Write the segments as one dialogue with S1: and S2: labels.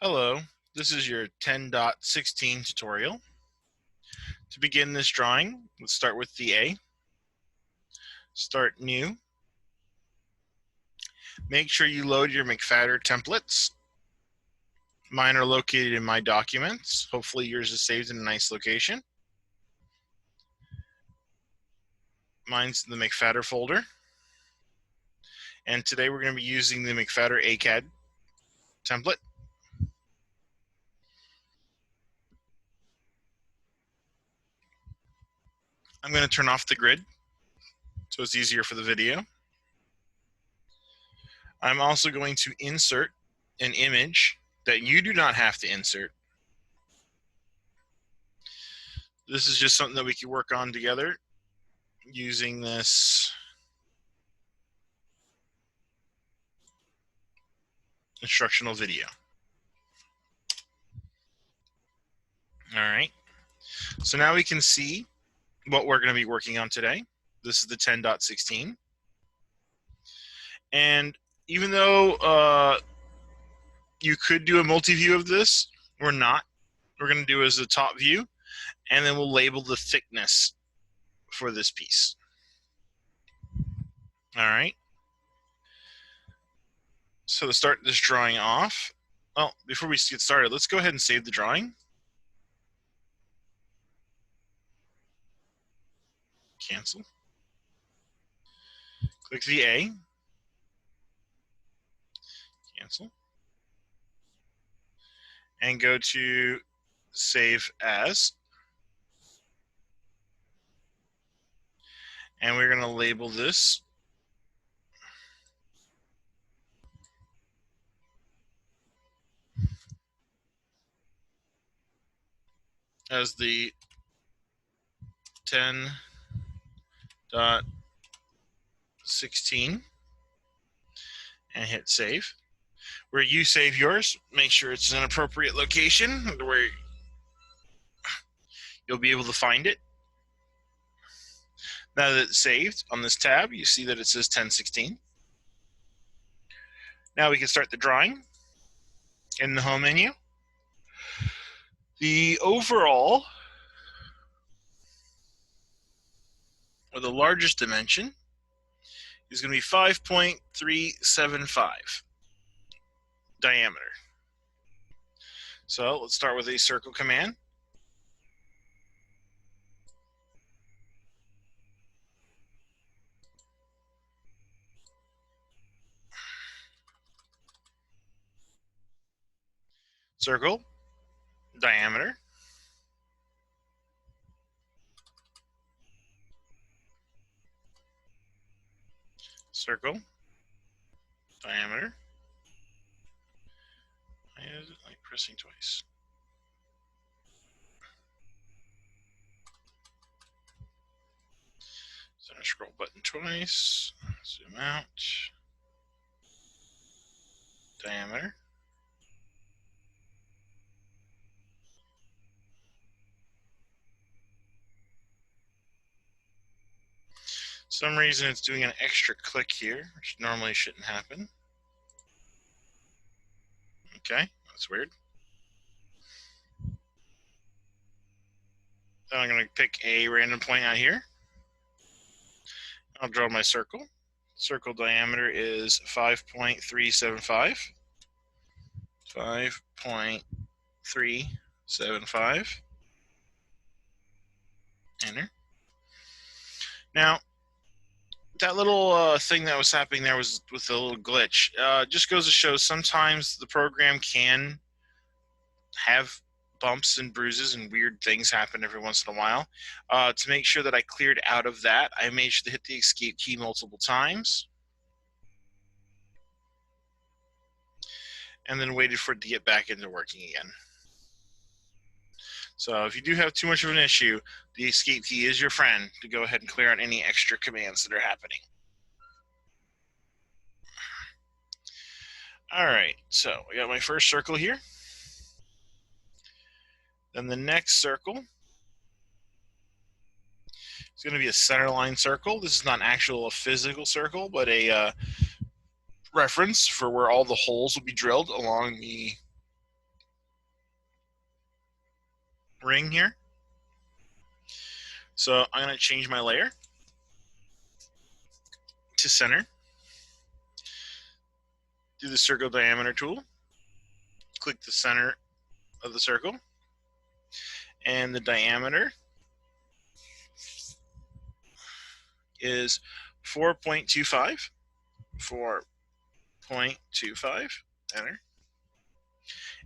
S1: Hello, this is your 10.16 tutorial. To begin this drawing, let's start with the A. Start new. Make sure you load your McFatter templates. Mine are located in my documents. Hopefully yours is saved in a nice location. Mine's in the McFatter folder. And today we're going to be using the McFatter ACAD template. I'm going to turn off the grid so it's easier for the video. I'm also going to insert an image that you do not have to insert. This is just something that we can work on together using this instructional video. All right, so now we can see what we're going to be working on today. This is the 10.16. And even though you could do a multi-view of this, we're not. We're going to do it as a top view, and then we'll label the thickness for this piece. All right. So to start this drawing off, well, before we get started, let's go ahead and save the drawing. Cancel. Click the A. Cancel. And go to Save As. And we're going to label this as the 10.16 and hit save. Where you save yours, make sure it's in an appropriate location where you'll be able to find it. Now that it's saved on this tab, you see that it says 10.16. Now we can start the drawing in the home menu. The overall, or the largest dimension, is going to be 5.375 diameter. So let's start with a circle command. Circle, diameter. Circle, diameter. I like pressing twice. Center scroll button twice. Zoom out. Diameter. For some reason it's doing an extra click here, which normally shouldn't happen. Okay, that's weird. Then I'm going to pick a random point out here. I'll draw my circle. Circle diameter is 5.375. 5.375. Enter. Now, that little thing that was happening there was with a little glitch. Just goes to show sometimes the program can have bumps and bruises and weird things happen every once in a while. To make sure that I cleared out of that, I made sure to hit the escape key multiple times. And then waited for it to get back into working again. So if you do have too much of an issue, the escape key is your friend to go ahead and clear out any extra commands that are happening. All right, so I got my first circle here. Then the next circle is going to be a centerline circle. This is not a physical circle, but a reference for where all the holes will be drilled along the ring here. So I'm going to change my layer to center. Do the circle diameter tool. Click the center of the circle. And the diameter is 4.25. 4.25. Enter.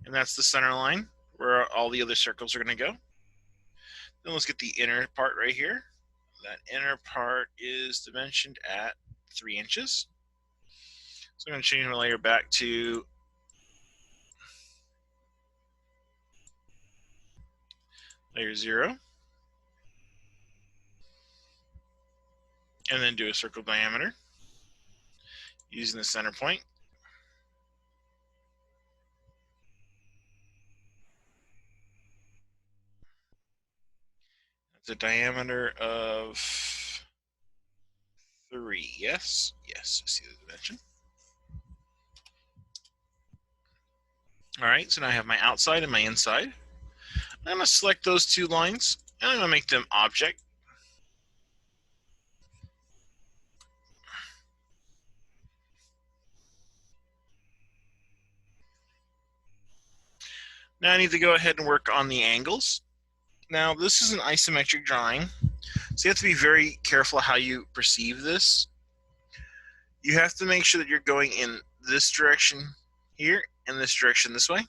S1: And that's the center line where all the other circles are going to go. Then let's get the inner part right here. That inner part is dimensioned at 3 inches. So I'm going to change my layer back to layer 0. And then do a circle diameter using the center point. That's a diameter of 3. Yes, yes, I see the dimension. All right, so now I have my outside and my inside. I'm going to select those 2 lines, and I'm going to make them object. Now I need to go ahead and work on the angles. Now this is an isometric drawing, so you have to be very careful how you perceive this. You have to make sure that you're going in this direction here and this direction this way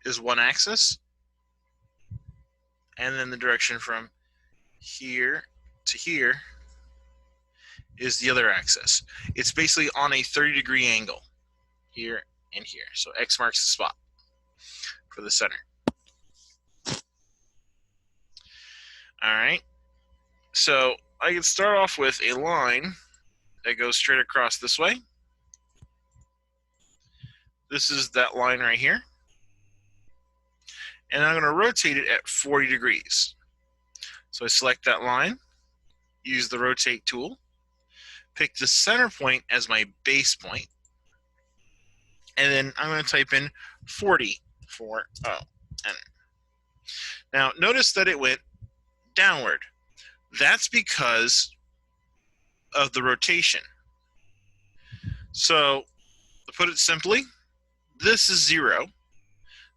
S1: is one axis, and then the direction from here to here is the other axis. It's basically on a 30-degree angle here and here. So X marks the spot for the center. All right, so I can start off with a line that goes straight across this way. This is that line right here. And I'm going to rotate it at 40 degrees. So I select that line, use the rotate tool, pick the center point as my base point, and then I'm going to type in 40, 40, enter. Now notice that it went downward. That's because of the rotation. So to put it simply, this is 0,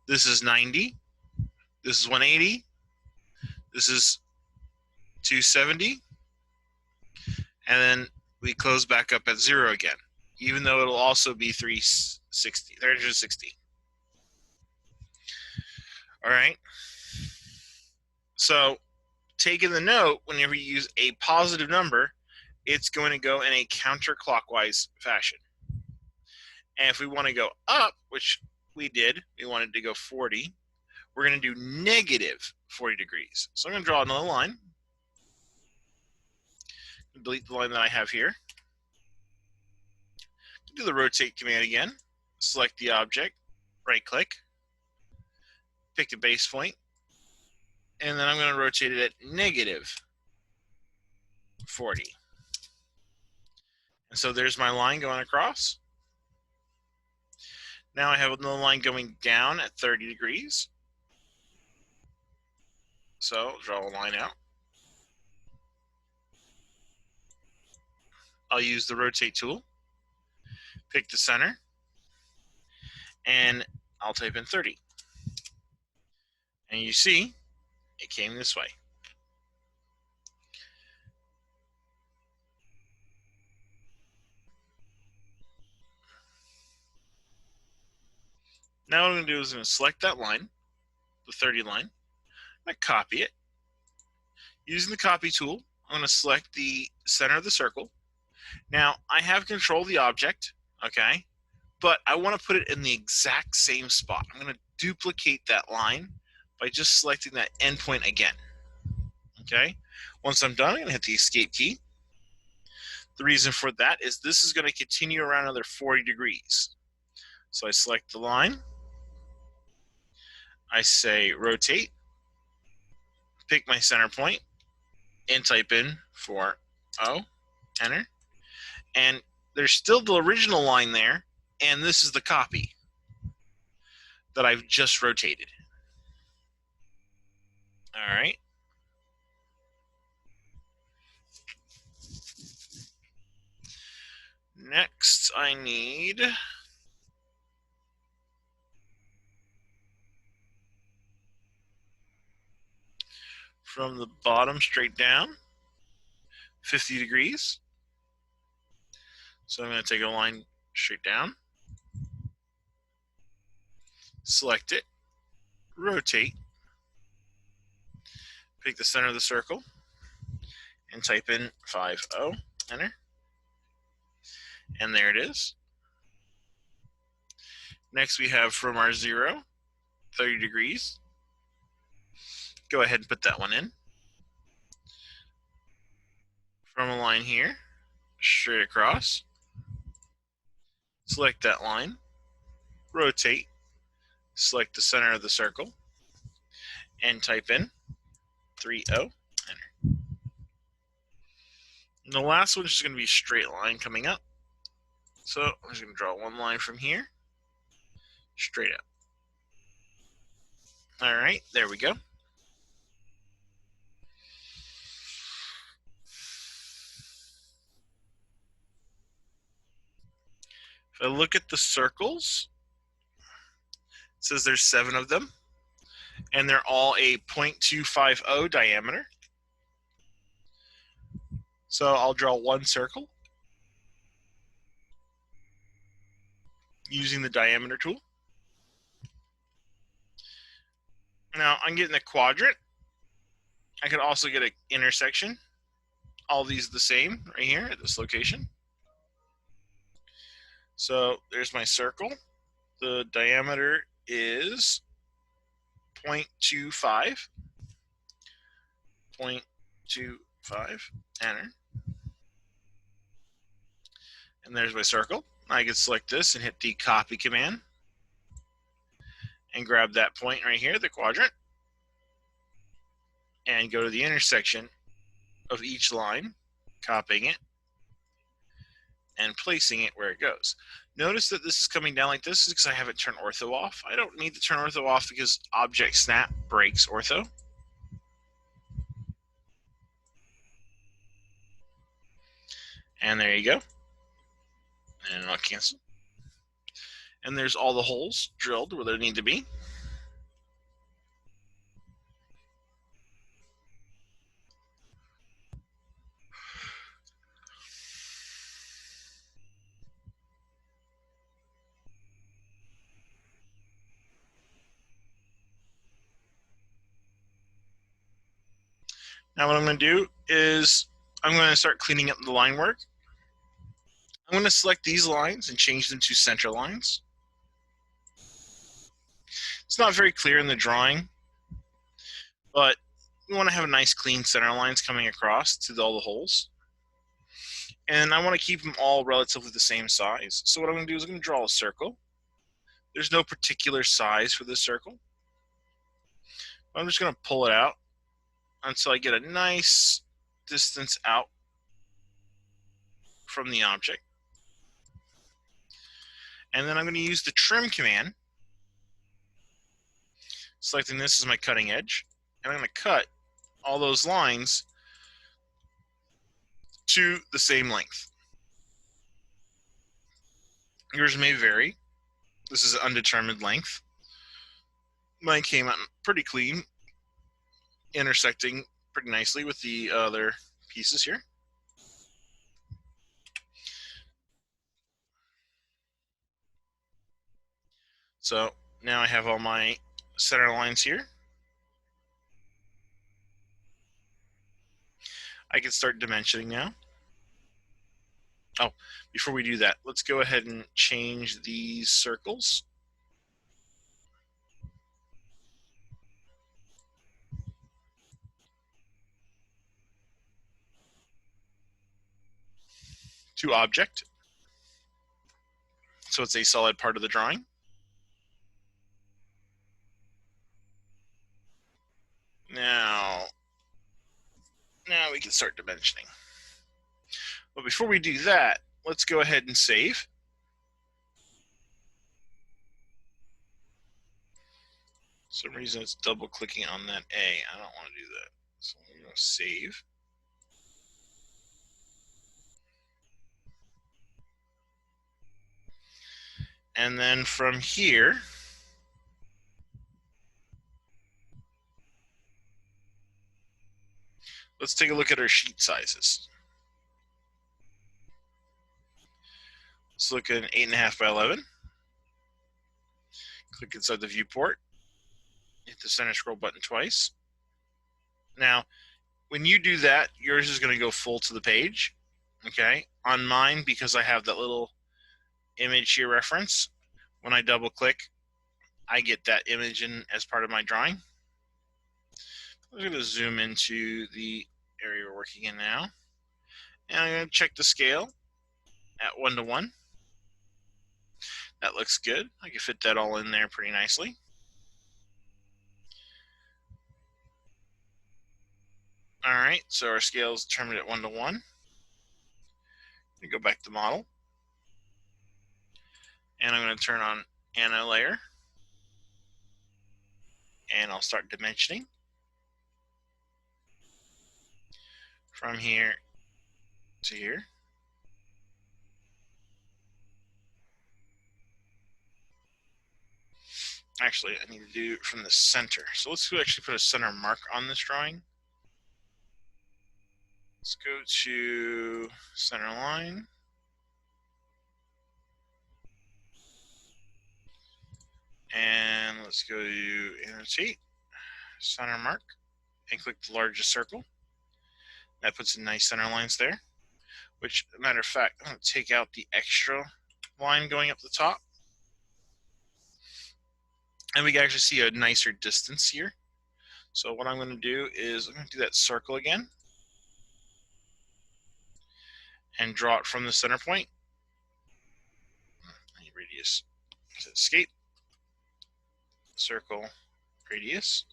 S1: this is 90, this is 180, this is 270, and then we close back up at 0 again, even though it'll also be 360. All right. So taking the note, whenever you use a positive number, it's going to go in a counterclockwise fashion. And if we want to go up, which we did, we wanted to go 40, we're going to do negative 40 degrees. So I'm going to draw another line. Delete the line that I have here. Do the rotate command again. Select the object, right click, pick a base point, and then I'm going to rotate it at negative 40. And so there's my line going across. Now I have another line going down at 30 degrees. So draw a line out. I'll use the rotate tool, pick the center, and I'll type in 30. And you see, it came this way. Now what I'm going to do is I'm going to select that line, the 30 line. I'm going to copy it. Using the copy tool, I'm going to select the center of the circle. Now, I have control of the object, okay, but I want to put it in the exact same spot. I'm going to duplicate that line by just selecting that endpoint again, okay? Once I'm done, I'm going to hit the escape key. The reason for that is this is going to continue around another 40 degrees. So I select the line. I say rotate, pick my center point, and type in 40, enter. And there's still the original line there, and this is the copy that I've just rotated. All right. Next, I need from the bottom straight down, 50 degrees. So I'm going to take a line straight down, select it, rotate, pick the center of the circle, and type in 50, enter. And there it is. Next we have from our 0, 30 degrees. Go ahead and put that one in. From a line here, straight across, select that line, rotate, select the center of the circle, and type in 30, enter. And the last one is just going to be a straight line coming up. So I'm just going to draw one line from here, straight up. All right, there we go. If I look at the circles, it says there's 7 of them, and they're all a 0.250 diameter. So I'll draw one circle using the diameter tool. Now I'm getting a quadrant. I could also get an intersection. All these are the same right here at this location. So there's my circle. The diameter is 0.25. 0.25, enter. And there's my circle. I can select this and hit the copy command and grab that point right here, the quadrant, and go to the intersection of each line, copying it, and placing it where it goes. Notice that this is coming down like this because I haven't turned ortho off. I don't need to turn ortho off because Object Snap breaks ortho. And there you go. And I'll cancel. And there's all the holes drilled where they need to be. Now what I'm going to do is I'm going to start cleaning up the line work. I'm going to select these lines and change them to center lines. It's not very clear in the drawing, but we want to have a nice clean center lines coming across to all the holes. And I want to keep them all relatively the same size. So what I'm going to do is I'm going to draw a circle. There's no particular size for this circle. I'm just going to pull it out until I get a nice distance out from the object. And then I'm going to use the trim command, selecting this as my cutting edge. And I'm going to cut all those lines to the same length. Yours may vary. This is an undetermined length. Mine came out pretty clean, intersecting pretty nicely with the other pieces here. So now I have all my center lines here. I can start dimensioning now. Oh, before we do that, let's go ahead and change these circles. To object. So it's a solid part of the drawing. Now we can start dimensioning. But before we do that, let's go ahead and save. some reason it's double clicking on that A. I don't want to do that. So I'm going to save. And then from here, let's take a look at our sheet sizes. Let's look at an 8.5 by 11. Click inside the viewport. Hit the center scroll button twice. Now, when you do that, yours is going to go full to the page. Okay. On mine, because I have that little image here reference, when I double click, I get that image in as part of my drawing. I'm going to zoom into the area we're working in now. And I'm going to check the scale at 1:1. That looks good. I can fit that all in there pretty nicely. All right, so our scale is determined at 1:1. We go back to model. And I'm going to turn on Anno layer. And I'll start dimensioning. From here to here. Actually, I need to do it from the center. So let's actually put a center mark on this drawing. Let's go to center line. And let's go to annotate, center mark, and click the largest circle. That puts in nice center lines there. Which, matter of fact, I'm going to take out the extra line going up the top. And we can actually see a nicer distance here. So what I'm going to do is I'm going to do that circle again. And draw it from the center point. Radius. Escape. Circle radius.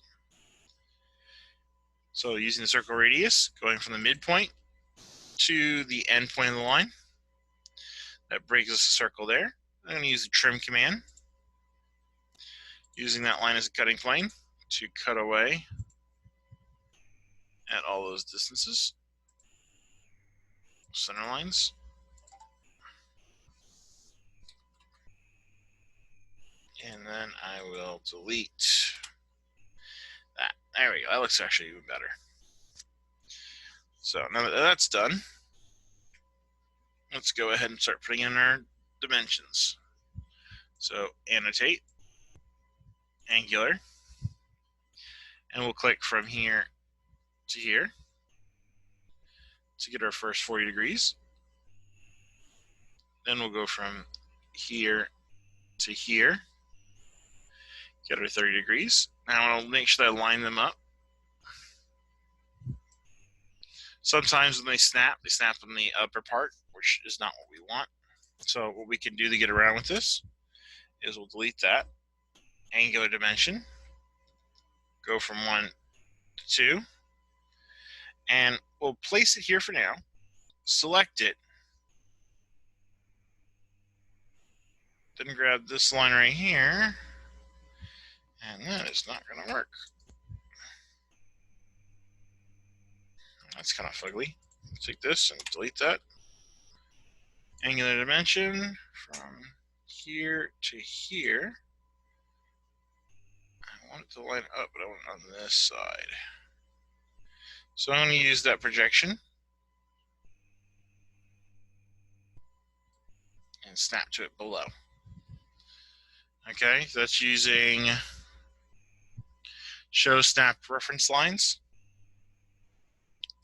S1: So using the circle radius, going from the midpoint to the end point of the line. That breaks us a circle there. I'm going to use the trim command. Using that line as a cutting plane to cut away at all those distances. Center lines. And then I will delete that. There we go. That looks actually even better. So now that that's done, let's go ahead and start putting in our dimensions. So annotate, angular, and we'll click from here to here to get our first 40 degrees. Then we'll go from here to here, get our 30 degrees. Now I'll make sure that I line them up. Sometimes when they snap on the upper part, which is not what we want. So what we can do to get around with this is we'll delete that, angular dimension, go from 1 to 2, and we'll place it here for now, select it, then grab this line right here, and that is not going to work. That's kind of fugly. Take this and delete that. Angular dimension from here to here. I want it to line up, but I want it on this side. So I'm going to use that projection and snap to it below. Okay, so that's using show snap reference lines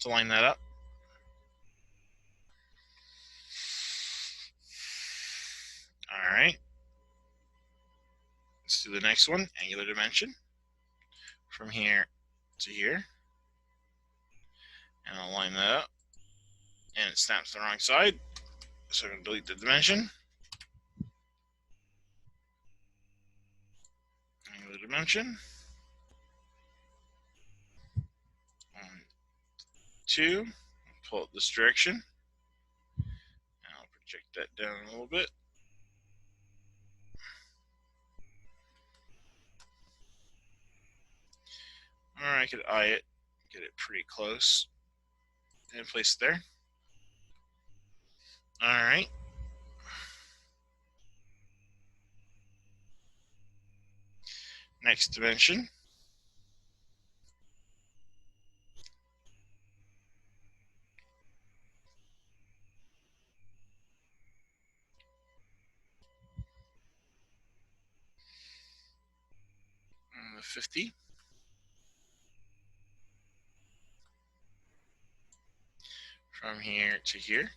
S1: to line that up. All right. Let's do the next one, angular dimension. From here to here. And I'll line that up. And it snaps the wrong side. So I'm going to delete the dimension. Angular dimension. 1, 2. Pull it this direction. And I'll project that down a little bit. I could eye it, get it pretty close, and place it there. All right. Next dimension. And the 50. From here to here.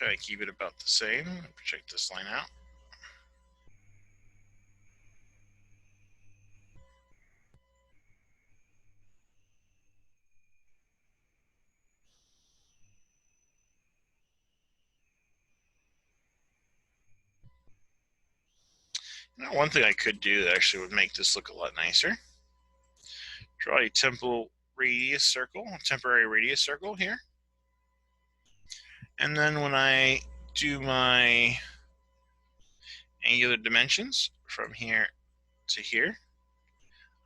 S1: Okay, keep it about the same. Check this line out. Now, one thing I could do that actually would make this look a lot nicer. Draw a temporal radius circle, a temporary radius circle here. And then when I do my angular dimensions from here to here,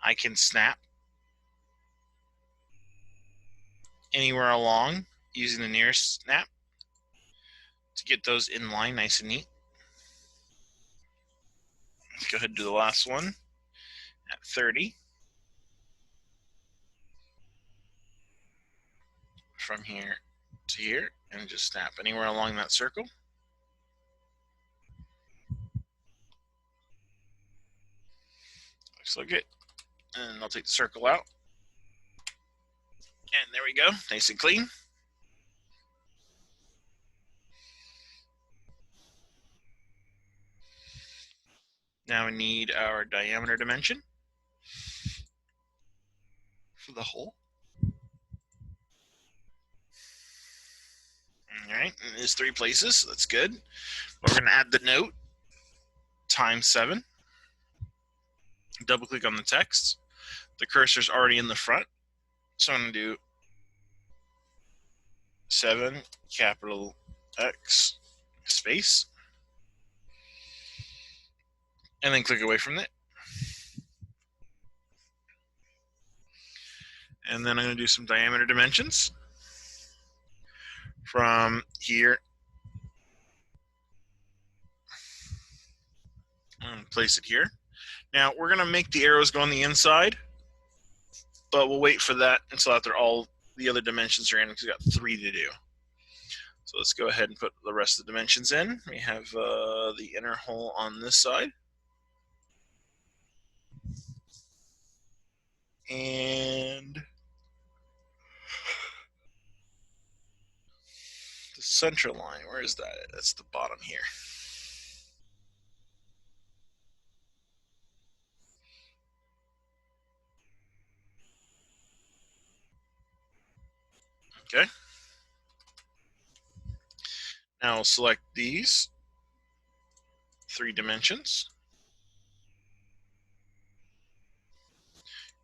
S1: I can snap anywhere along using the nearest snap to get those in line nice and neat. Let's go ahead and do the last one at 30. From here to here, and just snap anywhere along that circle. Looks like it. And I'll take the circle out. And there we go, nice and clean. Now we need our diameter dimension for the hole. All right, and there's 3 places, so that's good. We're going to add the note times 7. Double click on the text. The cursor's already in the front, so I'm going to do 7 capital X space, and then click away from it. And then I'm going to do some diameter dimensions from here. And place it here. Now we're going to make the arrows go on the inside, but we'll wait for that until after all the other dimensions are in, because we've got 3 to do. So let's go ahead and put the rest of the dimensions in. We have the inner hole on this side. And the center line, where is that? That's the bottom here. Okay. Now I'll select these 3 dimensions.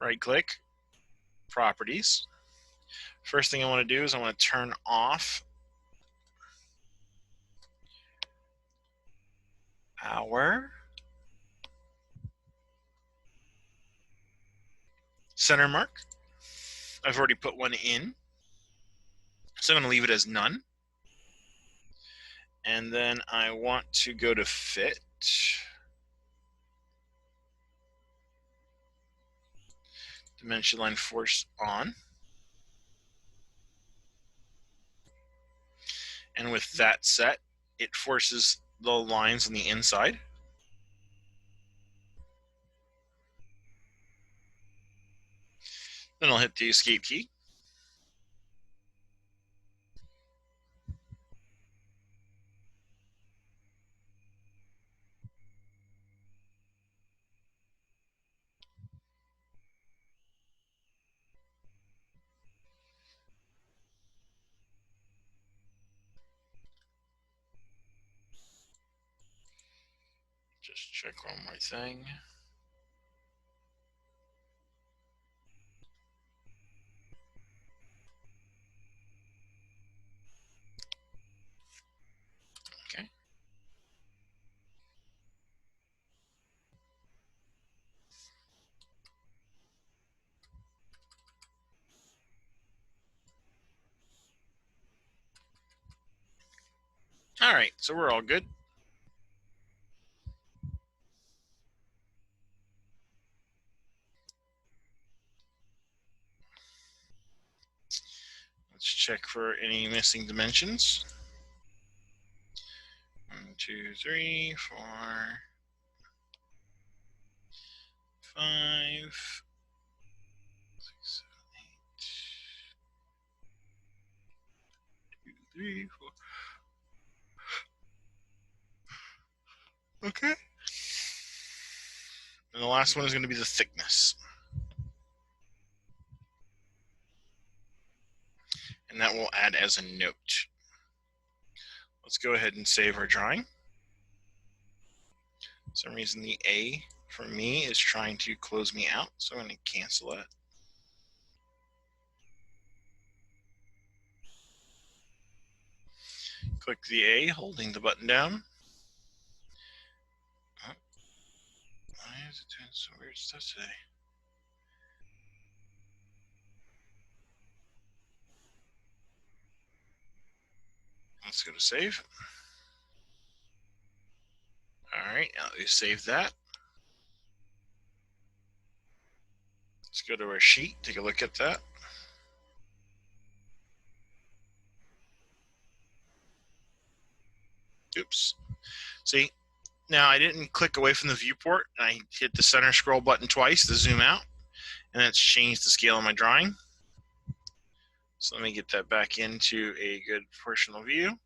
S1: Right click, properties. First thing I want to do is I want to turn off our center mark. I've already put one in, so I'm going to leave it as none. And then I want to go to fit. Dimension line force on. And with that set, it forces the lines on the inside. Then I'll hit the escape key. Just check one more thing. Okay. All right, so we're all good. Let's check for any missing dimensions. 1, 2, 3, 4, 5, 6, 7, 8, 2, 3, 4. Okay. And the last one is going to be the thickness. And that will add as a note. Let's go ahead and save our drawing. For some reason the A for me is trying to close me out, so I'm going to cancel that. Click the A, holding the button down. Oh, why is it doing some weird stuff today? Let's go to save. All right, now we save that. Let's go to our sheet, take a look at that. Oops. See, now I didn't click away from the viewport. I hit the center scroll button twice to zoom out, and that's changed the scale of my drawing. So let me get that back into a good proportional view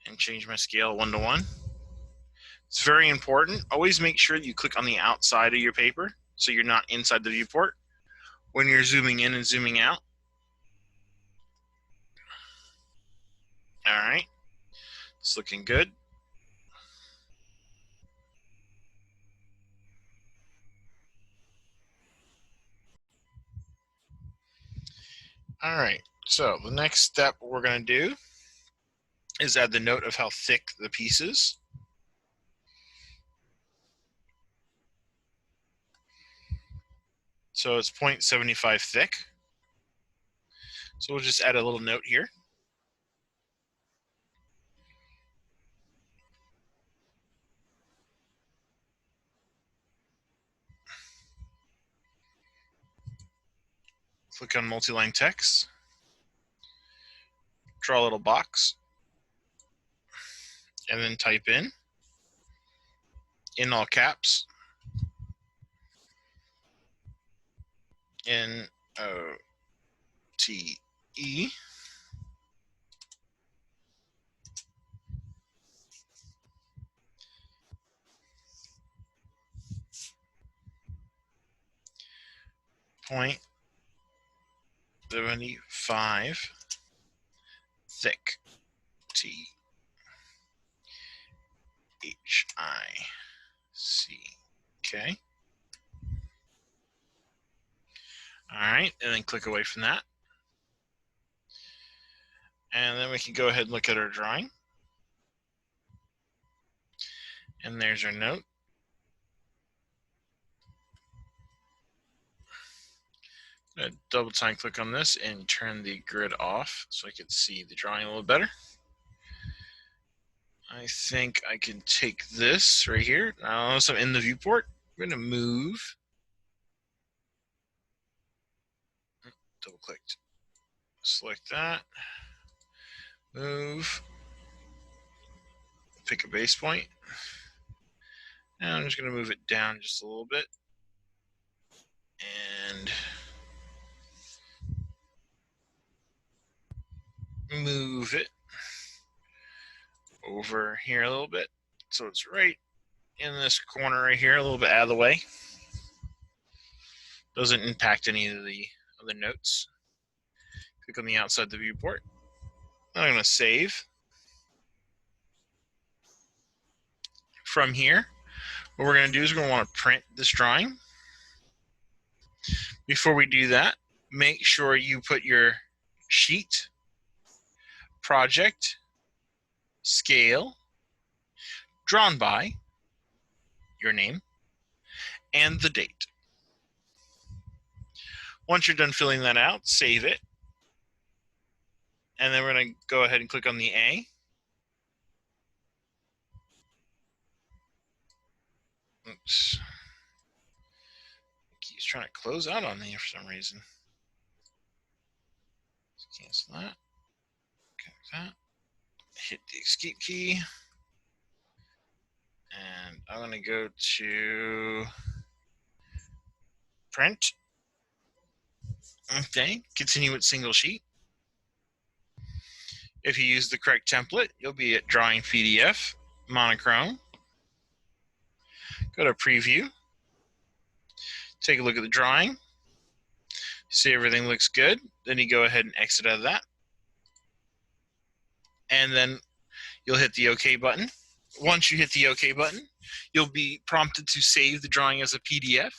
S1: and change my scale 1 to 1. It's very important. Always make sure that you click on the outside of your paper so you're not inside the viewport when you're zooming in and zooming out. All right, it's looking good. All right, so the next step we're going to do is add the note of how thick the piece is. So it's 0.75 thick. So we'll just add a little note here. Click on multi-line text. Draw a little box. And then type in all caps, N-O-T-E. Point 75 thick, T H I C K. All right, and then click away from that. And then we can go ahead and look at our drawing. And there's our note. I'm going to double time click on this and turn the grid off so I can see the drawing a little better. I think I can take this right here. Now, notice I'm in the viewport. I'm going to move. Double clicked. Select that. Move. Pick a base point. Now I'm just going to move it down just a little bit. And move it over here a little bit. So it's right in this corner right here, a little bit out of the way. Doesn't impact any of the other notes. Click on the outside of the viewport. I'm going to save. From here, what we're going to do is we're going to want to print this drawing. Before we do that, make sure you put your sheet, project, scale, drawn by, your name, and the date. Once you're done filling that out, save it. And then we're going to go ahead and click on the A. Oops. It keeps trying to close out on me for some reason. Let's cancel that. Okay, that. Hit the escape key. And I'm going to go to print. Okay, continue with single sheet. If you use the correct template, you'll be at drawing PDF, monochrome. Go to preview. Take a look at the drawing. See everything looks good. Then you go ahead and exit out of that. And then you'll hit the OK button. Once you hit the OK button, you'll be prompted to save the drawing as a PDF.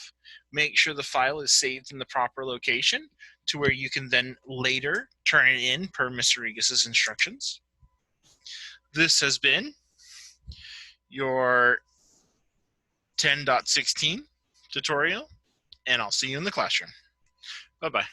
S1: Make sure the file is saved in the proper location to where you can then later turn it in per Mr. Regis's instructions. This has been your 10.16 tutorial, and I'll see you in the classroom. Bye-bye.